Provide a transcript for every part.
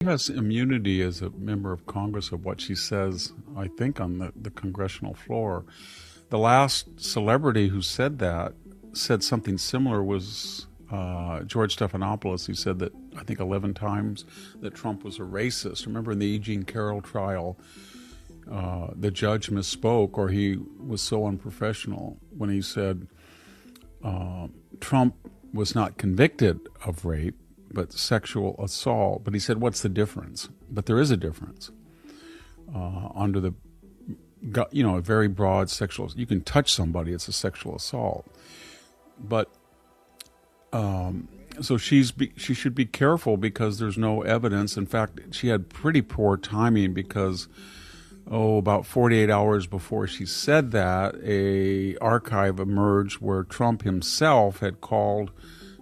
She has immunity as a member of Congress of what she says, I think, on the congressional floor. The last celebrity who said that, said something similar, was George Stephanopoulos. He said that, I think, 11 times that Trump was a racist. Remember in the E. Jean Carroll trial, the judge misspoke, or he was so unprofessional when he said Trump was not convicted of rape, but sexual assault. But he said, what's the difference? But there is a difference. Under the, a very broad sexual, you can touch somebody, it's a sexual assault. But so she should be careful because there's no evidence. In fact, she had pretty poor timing because about 48 hours before she said that, a archive emerged where Trump himself had called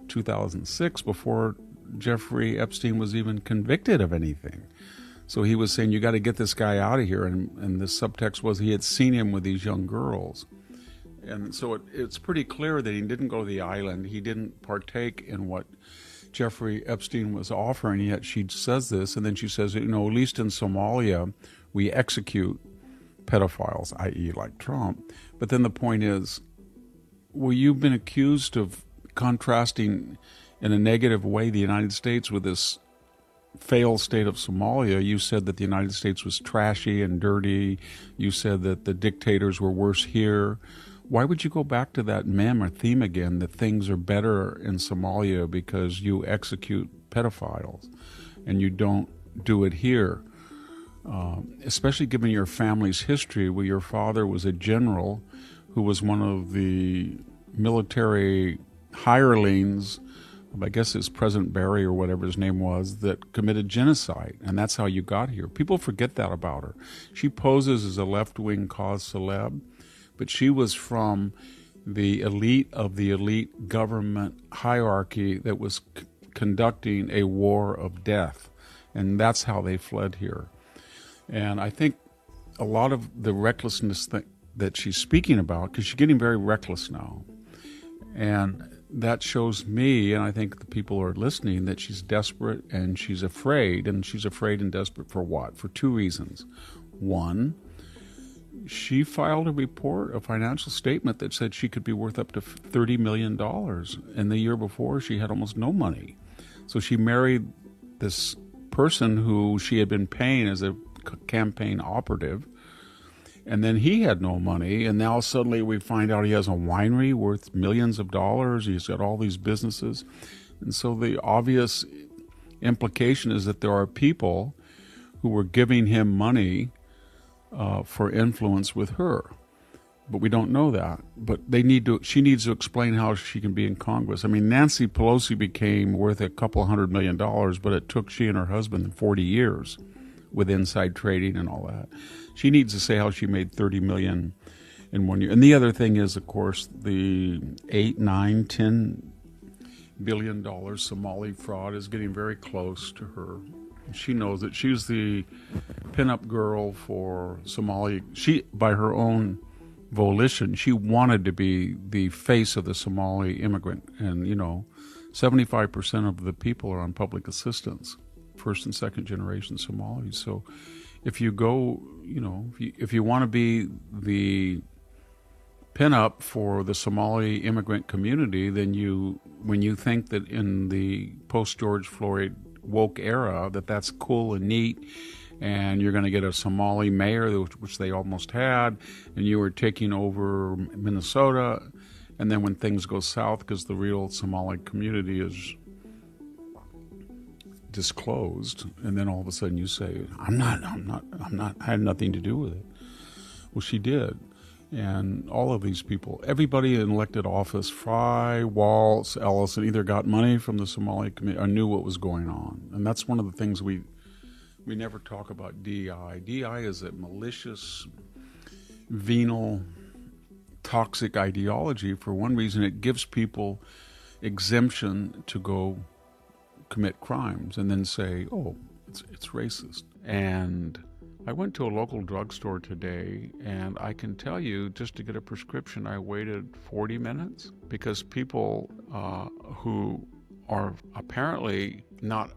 2006 before Jeffrey Epstein was even convicted of anything. So he was saying, you got to get this guy out of here. And the subtext was he had seen him with these young girls. And so it's pretty clear that he didn't go to the island. He didn't partake in what Jeffrey Epstein was offering, yet she says this. And then she says, at least in Somalia, we execute pedophiles, i.e. like Trump. But then the point is, well, you've been accused of contrasting in a negative way the United States with this failed state of Somalia. You said that the United States was trashy and dirty. You said that the dictators were worse here. Why would you go back to that meme or theme again, that things are better in Somalia because you execute pedophiles and you don't do it here? Especially given your family's history, where your father was a general who was one of the military hirelings, I guess it's President Barry or whatever his name was, that committed genocide. And that's how you got here. People forget that about her. She poses as a left-wing cause celeb, but she was from the elite of the elite government hierarchy that was conducting a war of death. And that's how they fled here. And I think a lot of the recklessness that she's speaking about, because she's getting very reckless now, and that shows me, and I think the people who are listening, that she's desperate and she's afraid. And she's afraid and desperate for what? For two reasons. One, she filed a financial statement that said she could be worth up to $30 million. And the year before, she had almost no money. So she married this person who she had been paying as a campaign operative, and then he had no money, and now suddenly we find out he has a winery worth millions of dollars. He's got all these businesses. And so the obvious implication is that there are people who were giving him money for influence with her. But we don't know that. But she needs to explain how she can be in Congress. I mean, Nancy Pelosi became worth a couple $100 million, but it took she and her husband 40 years with inside trading and all that. She needs to say how she made $30 million in 1 year. And the other thing is, of course, the $8, $9, $10 billion Somali fraud is getting very close to her. She knows that she's the pinup girl for Somali. She, by her own volition, she wanted to be the face of the Somali immigrant. And, 75% of the people are on public assistance, first and second generation Somalis. So if you go, if you want to be the pinup for the Somali immigrant community, then when you think that in the post-George Floyd woke era that's cool and neat, and you're going to get a Somali mayor, which they almost had, and you were taking over Minnesota, and then when things go south because the real Somali community is disclosed, and then all of a sudden you say, I'm not, I had nothing to do with it. Well, she did. And all of these people, everybody in elected office, Fry, Waltz, Ellison, either got money from the Somali community or knew what was going on. And that's one of the things we never talk about. DEI. DEI is a malicious, venal, toxic ideology. For one reason, it gives people exemption to go commit crimes and then say, oh, it's racist. And I went to a local drugstore today, and I can tell you, just to get a prescription, I waited 40 minutes because people who are apparently not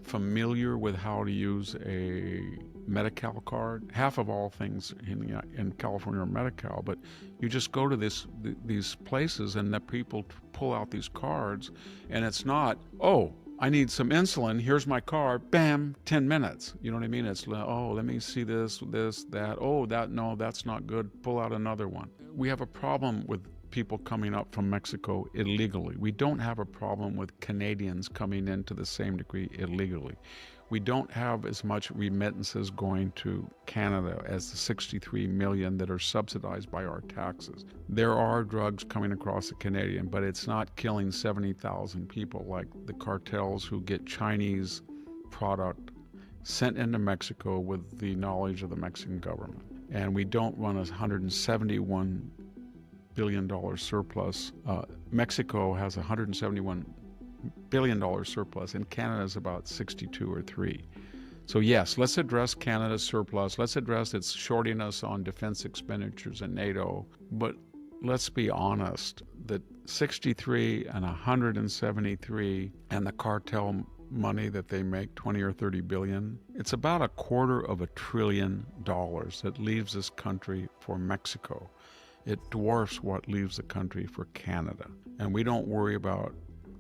familiar with how to use a Medi-Cal card, half of all things in California are Medi-Cal, but you just go to these places and the people pull out these cards, and it's not, oh, I need some insulin, here's my card, bam, 10 minutes. You know what I mean? It's, oh, let me see this, that, oh, that, no, that's not good, pull out another one. We have a problem with people coming up from Mexico illegally. We don't have a problem with Canadians coming in to the same degree illegally. We don't have as much remittances going to Canada as the 63 million that are subsidized by our taxes. There are drugs coming across the Canadian, but it's not killing 70,000 people like the cartels who get Chinese product sent into Mexico with the knowledge of the Mexican government. And we don't run a $171 billion surplus. Mexico has a $171 billion surplus, and Canada is about 62 or 3. So yes, let's address Canada's surplus. Let's address its shorting us on defense expenditures in NATO. But let's be honest, that 63 and 173 and the cartel money that they make, 20 or 30 billion, it's about $250 billion that leaves this country for Mexico. It dwarfs what leaves the country for Canada. And we don't worry about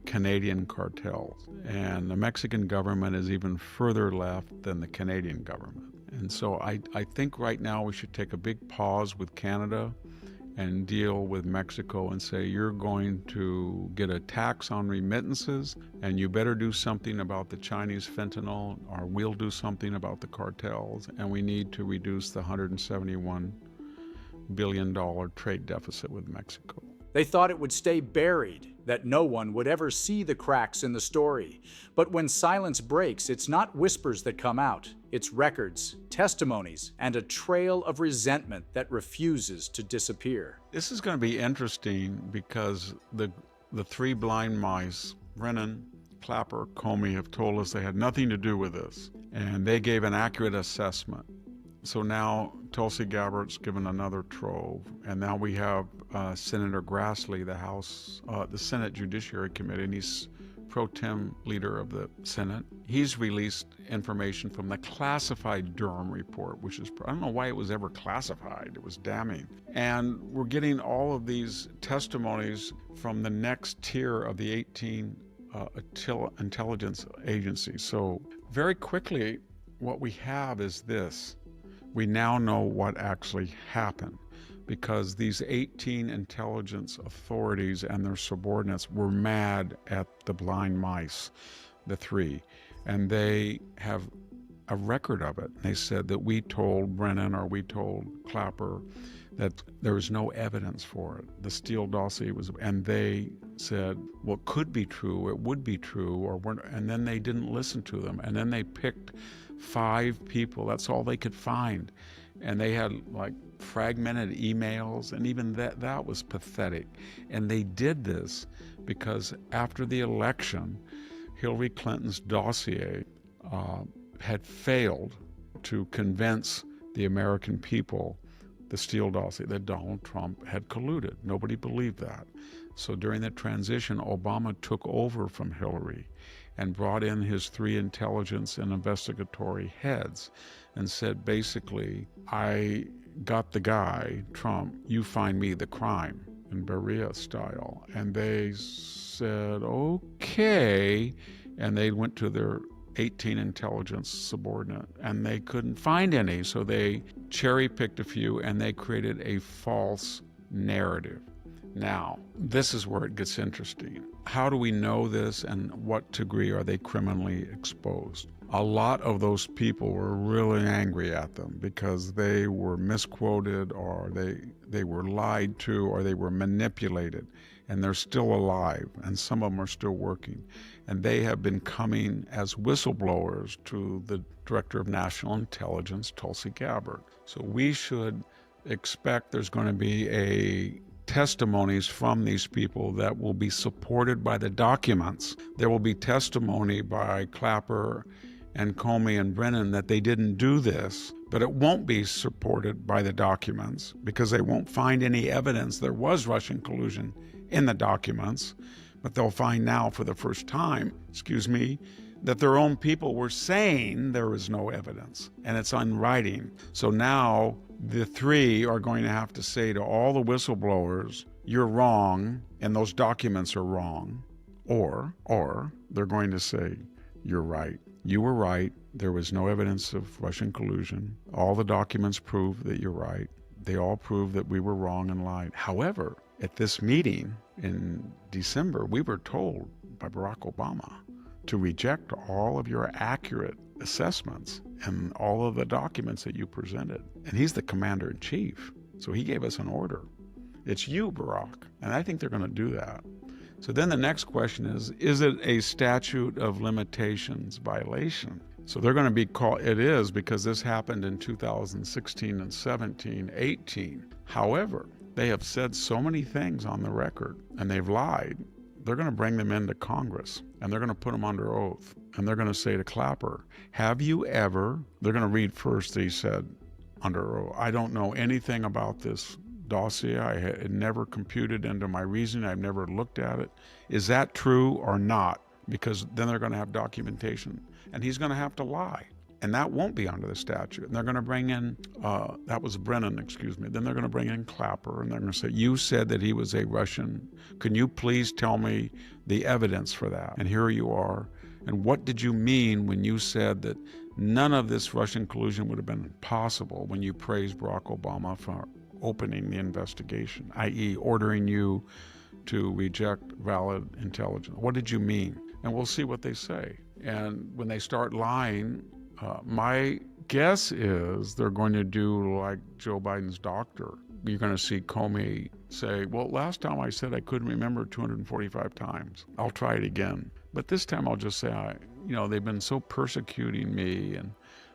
Canadian cartels. And the Mexican government is even further left than the Canadian government. And so I think right now we should take a big pause with Canada and deal with Mexico and say, you're going to get a tax on remittances, and you better do something about the Chinese fentanyl, or we'll do something about the cartels, and we need to reduce the $171 billion trade deficit with Mexico. They thought it would stay buried, that no one would ever see the cracks in the story. But when silence breaks, it's not whispers that come out. It's records, testimonies, and a trail of resentment that refuses to disappear. This is going to be interesting because the three blind mice, Brennan, Clapper, Comey, have told us they had nothing to do with this, and they gave an accurate assessment. So now Tulsi Gabbard's given another trove, and now we have Senator Grassley, the Senate Judiciary Committee, and he's pro tem leader of the Senate. He's released information from the classified Durham report, which is, I don't know why it was ever classified. It was damning. And we're getting all of these testimonies from the next tier of the 18 intelligence agencies. So very quickly, what we have is this. We now know what actually happened, because these 18 intelligence authorities and their subordinates were mad at the blind mice, the three, and they have a record of it. They said that we told Brennan or we told Clapper that there was no evidence for it. The Steele dossier was, and they said, well, it could be true, it would be true, and then they didn't listen to them. And then they picked 5 people, that's all they could find. And they had like fragmented emails, and even that was pathetic. And they did this because after the election, Hillary Clinton's dossier had failed to convince the American people, the Steele dossier, that Donald Trump had colluded. Nobody believed that. So during the transition, Obama took over from Hillary and brought in his 3 intelligence and investigatory heads and said, basically, I got the guy, Trump, you find me the crime, in Berea style. And they said, okay. And they went to their 18 intelligence subordinate, and they couldn't find any. So they cherry-picked a few, and they created a false narrative. Now, this is where it gets interesting. How do we know this, and what degree are they criminally exposed? A lot of those people were really angry at them because they were misquoted, or they were lied to, or they were manipulated, and they're still alive, and some of them are still working. And they have been coming as whistleblowers to the Director of National Intelligence, Tulsi Gabbard. So we should expect there's going to be testimonies from these people that will be supported by the documents. There will be testimony by Clapper and Comey and Brennan that they didn't do this, but it won't be supported by the documents because they won't find any evidence there was Russian collusion in the documents. But they'll find now for the first time, that their own people were saying there was no evidence, and it's on writing. So now the three are going to have to say to all the whistleblowers, you're wrong, and those documents are wrong. Or they're going to say, you're right. You were right. There was no evidence of Russian collusion. All the documents prove that you're right. They all prove that we were wrong and lied. However, at this meeting in December, we were told by Barack Obama to reject all of your accurate assessments and all of the documents that you presented. And he's the commander-in-chief, so he gave us an order. It's you, Barack. And I think they're going to do that. So then the next question is it a statute of limitations violation? So they're going to be called, it is, because this happened in 2016 and 17, 18. However, they have said so many things on the record, and they've lied. They're going to bring them into Congress, and they're going to put them under oath. And they're going to say to Clapper, have you ever, they're going to read first, he said, under oath, I don't know anything about this dossier. I had never computed into my reasoning. I've never looked at it. Is that true or not? Because then they're going to have documentation, and he's going to have to lie. And that won't be under the statute. And they're going to bring in, that was Brennan, excuse me. Then they're going to bring in Clapper, and they're going to say, you said that he was a Russian. Can you please tell me the evidence for that? And here you are. And what did you mean when you said that none of this Russian collusion would have been possible when you praised Barack Obama for opening the investigation, i.e. ordering you to reject valid intelligence? What did you mean? And we'll see what they say. And when they start lying, my guess is they're going to do like Joe Biden's doctor. You're going to see Comey say, well, last time I said I couldn't remember 245 times. I'll try it again. But this time I'll just say, they've been so persecuting me and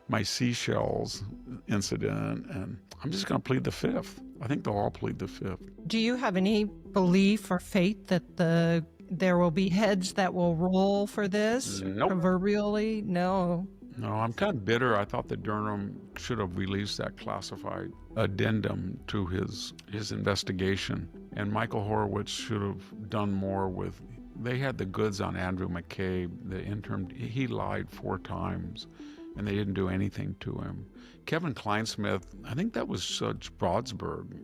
my seashells incident, and I'm just going to plead the fifth. I think they'll all plead the fifth. Do you have any belief or faith that there will be heads that will roll for this? Nope. Proverbially? No. No, I'm kind of bitter. I thought that Durham should have released that classified addendum to his investigation. And Michael Horowitz should have done more with, they had the goods on Andrew McCabe, the interim. He lied 4 times, and they didn't do anything to him. Kevin Kleinsmith, I think that was Judge Broadsburg.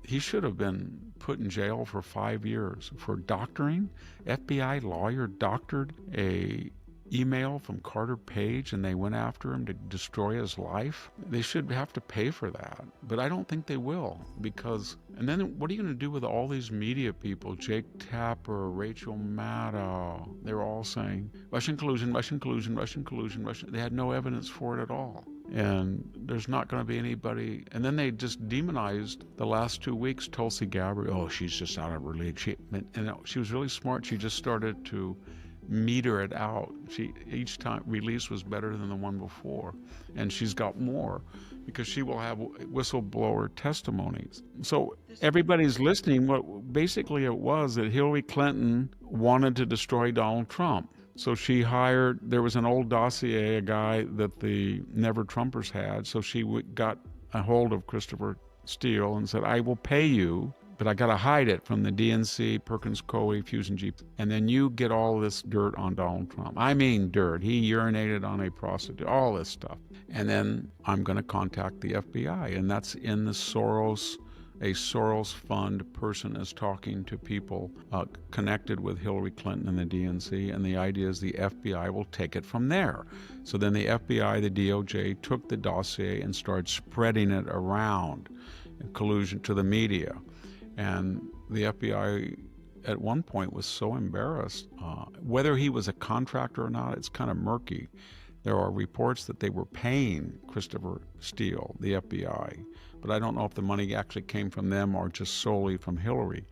He should have been put in jail for 5 years for doctoring. FBI lawyer doctored a email from Carter Page, and they went after him to destroy his life. They should have to pay for that, but I don't think they will, because, and then what are you going to do with all these media people, Jake Tapper, Rachel Maddow? They were all saying Russian collusion, Russian collusion, Russian collusion, Russian. They had no evidence for it at all. And there's not going to be anybody. And then they just demonized the last 2 weeks Tulsi Gabbard. Oh, she's just out of her league. She was really smart. She just started to meter it out. Each time release was better than the one before, and she's got more because she will have whistleblower testimonies. So everybody's listening. What basically it was that Hillary Clinton wanted to destroy Donald Trump. So she hired, there was an old dossier, a guy that the Never Trumpers had. So she got a hold of Christopher Steele and said, I will pay you, but I got to hide it from the DNC, Perkins Coie, Fusion G. And then you get all this dirt on Donald Trump. I mean dirt. He urinated on a prostitute, all this stuff. And then I'm going to contact the FBI. And that's in the a Soros fund person is talking to people connected with Hillary Clinton and the DNC. And the idea is the FBI will take it from there. So then the FBI, the DOJ, took the dossier and started spreading it around in collusion to the media. And the FBI at one point was so embarrassed. Whether he was a contractor or not, it's kind of murky. There are reports that they were paying Christopher Steele, the FBI, but I don't know if the money actually came from them or just solely from Hillary.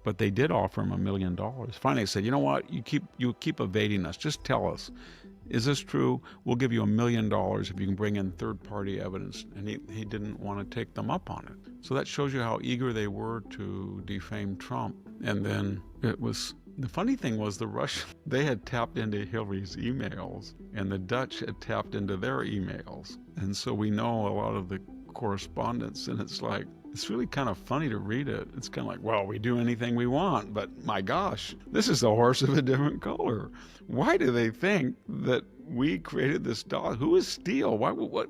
But they did offer him $1 million. Finally, they said, you know what, you keep evading us. Just tell us. Is this true? We'll give you $1 million if you can bring in third-party evidence. And he didn't want to take them up on it. So that shows you how eager they were to defame Trump. And then it was, the funny thing was the Russians, they had tapped into Hillary's emails, and the Dutch had tapped into their emails. And so we know a lot of the correspondence, and it's like, it's really kind of funny to read it. It's kind of like, well, we do anything we want, but my gosh, this is a horse of a different color. Why do they think that we created this dog? Who is Steele? What?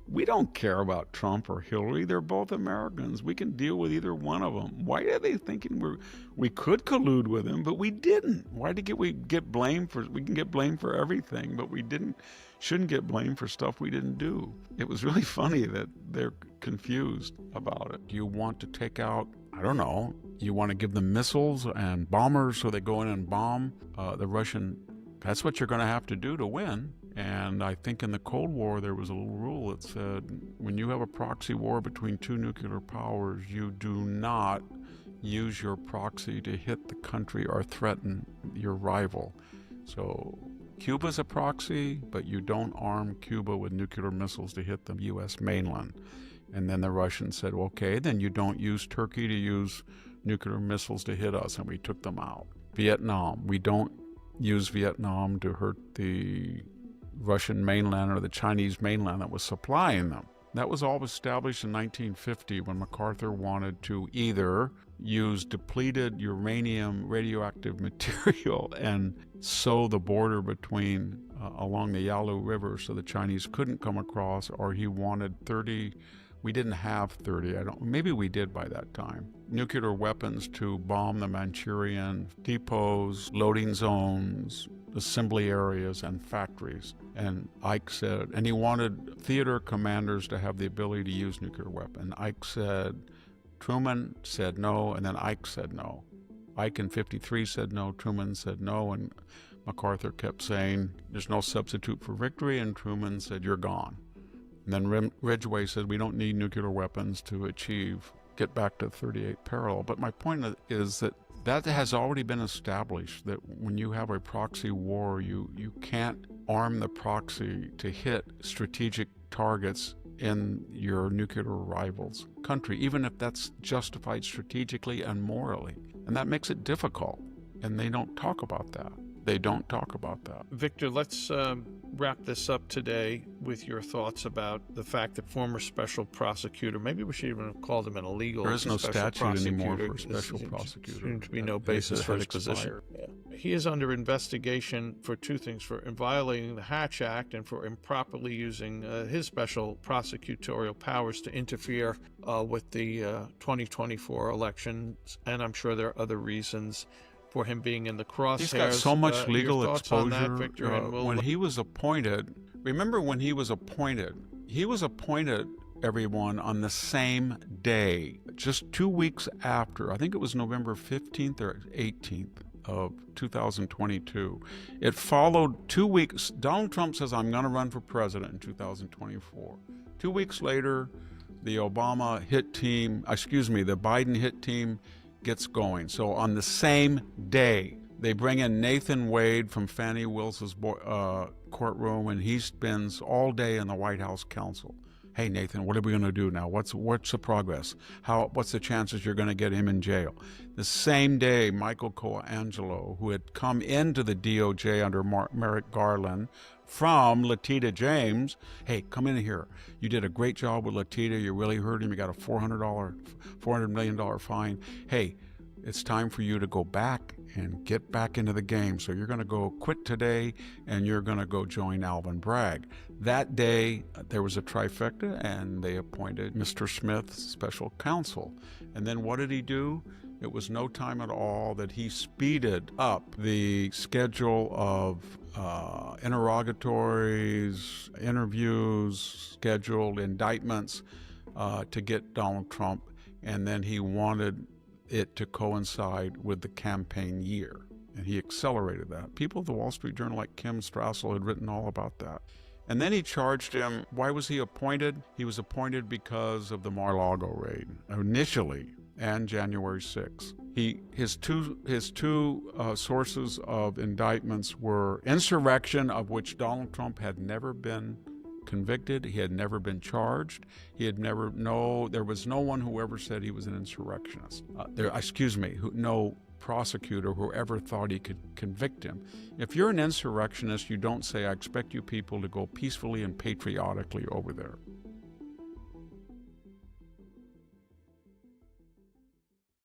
We don't care about Trump or Hillary. They're both Americans. We can deal with either one of them. Why are they thinking we could collude with him, but we didn't? Why did we get blamed for? We can get blamed for everything, but we shouldn't get blamed for stuff we didn't do. It was really funny that they're confused about it. You want to take out, I don't know, you want to give them missiles and bombers so they go in and bomb the Russian. That's what you're going to have to do to win. And I think in the Cold War, there was a little rule that said, when you have a proxy war between two nuclear powers, you do not use your proxy to hit the country or threaten your rival. So Cuba's a proxy, but you don't arm Cuba with nuclear missiles to hit the U.S. mainland. And then the Russians said, okay, then you don't use Turkey to use nuclear missiles to hit us, and we took them out. Vietnam, we don't use Vietnam to hurt the Russian mainland or the Chinese mainland that was supplying them. That was all established in 1950 when MacArthur wanted to either use depleted uranium radioactive material and sew the border between along the Yalu River so the Chinese couldn't come across, or he wanted 30, we didn't have 30, maybe we did by that time, nuclear weapons to bomb the Manchurian depots, loading zones, assembly areas, and factories. And Ike said, and he wanted theater commanders to have the ability to use nuclear weapons. Ike said, Truman said no, and then Ike said no. Ike in 53 said no, Truman said no, and MacArthur kept saying, there's no substitute for victory, and Truman said, you're gone. And then Ridgway said, we don't need nuclear weapons to get back to 38 parallel. But my point is that has already been established, that when you have a proxy war, you can't arm the proxy to hit strategic targets in your nuclear rival's country, even if that's justified strategically and morally. And that makes it difficult. And they don't talk about that. They don't talk about that. Victor, let's wrap this up today with your thoughts about the fact that former special prosecutor, maybe we should even have called him an illegal. There is no statute anymore for special There prosecutor. seems to be no basis for his position. Yeah. He is under investigation for two things: for violating the Hatch Act and for improperly using his special prosecutorial powers to interfere with the 2024 elections. And I'm sure there are other reasons for him being in the crosshairs. He's got so much legal exposure. That, Victor, when he was appointed, remember when he was appointed, everyone, on the same day, just 2 weeks after, I think it was November 15th or 18th of 2022. It followed 2 weeks. Donald Trump says, I'm going to run for president in 2024. 2 weeks later, the Biden hit team gets going. So on the same day, they bring in Nathan Wade from Fannie Wils's courtroom, and he spends all day in the White House counsel. Hey, Nathan, what are we going to do now? What's the progress? What's the chances you're going to get him in jail? The same day, Michael Colangelo, who had come into the DOJ under Merrick Garland from Letitia James, hey, come in here. You did a great job with Letitia. You really hurt him. You got a $400 million fine. Hey, it's time for you to go back and get back into the game. So you're going to go quit today, and you're going to go join Alvin Bragg. That day, there was a trifecta, and they appointed Mr. Smith special counsel. And then what did he do? It was no time at all that he speeded up the schedule of interrogatories, interviews, scheduled indictments to get Donald Trump. And then he wanted it to coincide with the campaign year. And he accelerated that. People at the Wall Street Journal like Kim Strassel had written all about that. And then he charged him. Why was he appointed? He was appointed because of the Mar-a-Lago raid, initially, and January 6th. His two sources of indictments were insurrection, of which Donald Trump had never been convicted. He had never been charged. There was no one who ever said he was an insurrectionist. No prosecutor who ever thought he could convict him. If you're an insurrectionist, you don't say, I expect you people to go peacefully and patriotically over there.